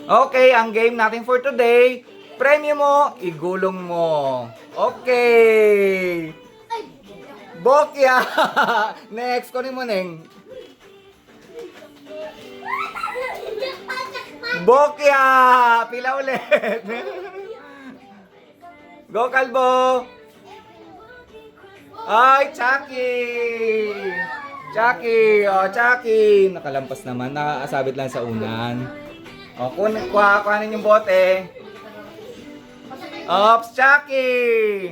Okay, ang game natin for today, premyo mo, igulong mo. Okay. Bokya. Next, kunin mo, Neng. Bokya. Pila ulit. Go, Kalbo. Ay, Chucky. Chucky. Oh, Chucky. Nakalampas naman. Nakakasabit lang sa unan. O, kuhanin yung bote. Ops, Chucky!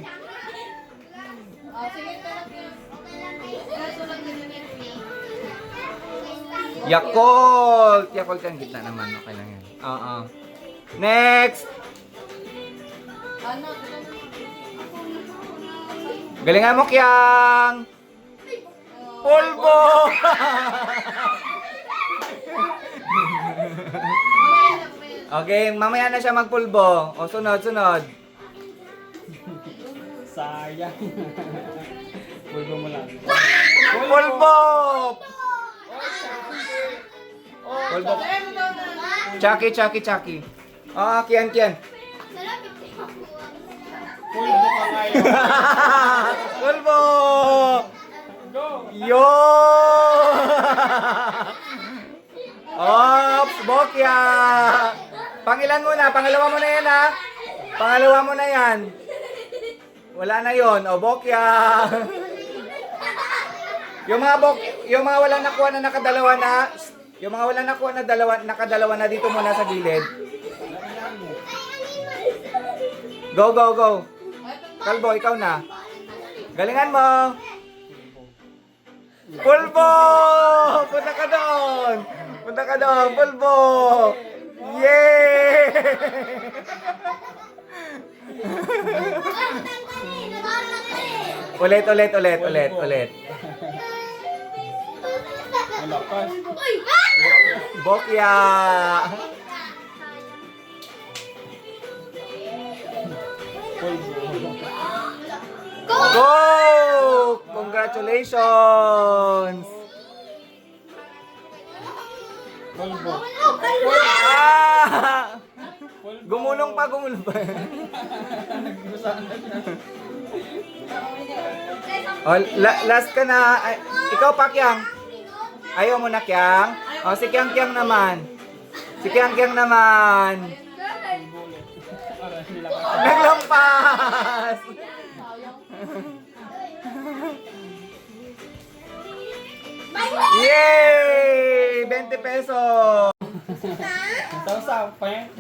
Yakult! Yakult yung gitna naman. Okay lang yan. Oo. Next! Galingan mo, Kyang! Pulbo! Okay, mamaya na siya magpulbo. O, sunod. Sayang. Pulbo mo lang. Pulbo! Pulbo. Chucky. Ah, Kian. Pulbo ka kayo. Pulbo! Go! Yo! Ops, Bokya! Pangilan muna, pangalawa mo na yan ha. Pangalawa mo na yan. Wala na yon. O, Bokya! Yung mga walang nakuha na nakadalawa na, yung mga walang nakuha na nakadalawa na dito muna sa gilid. Go. Kalbo, ikaw na. Galingan mo. Pulbo! Punta ka doon, Pulbo! Yay! Ulit. Malakas. Bokya! Pulbo. Go! Congratulations! Pulbo. Ah! Gumulong pa. Oh, last ka na. Ay, ikaw pa, Kyang. Ayaw mo na, Kyang? Oh, si Kyang naman. Naglampas! Yay! 20 pesos! Sausaw, peng.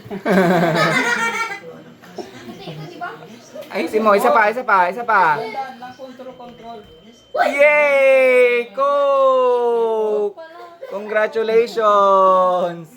Ay, isa pa. Tandaan lang, control. Yay! Coke! Congratulations!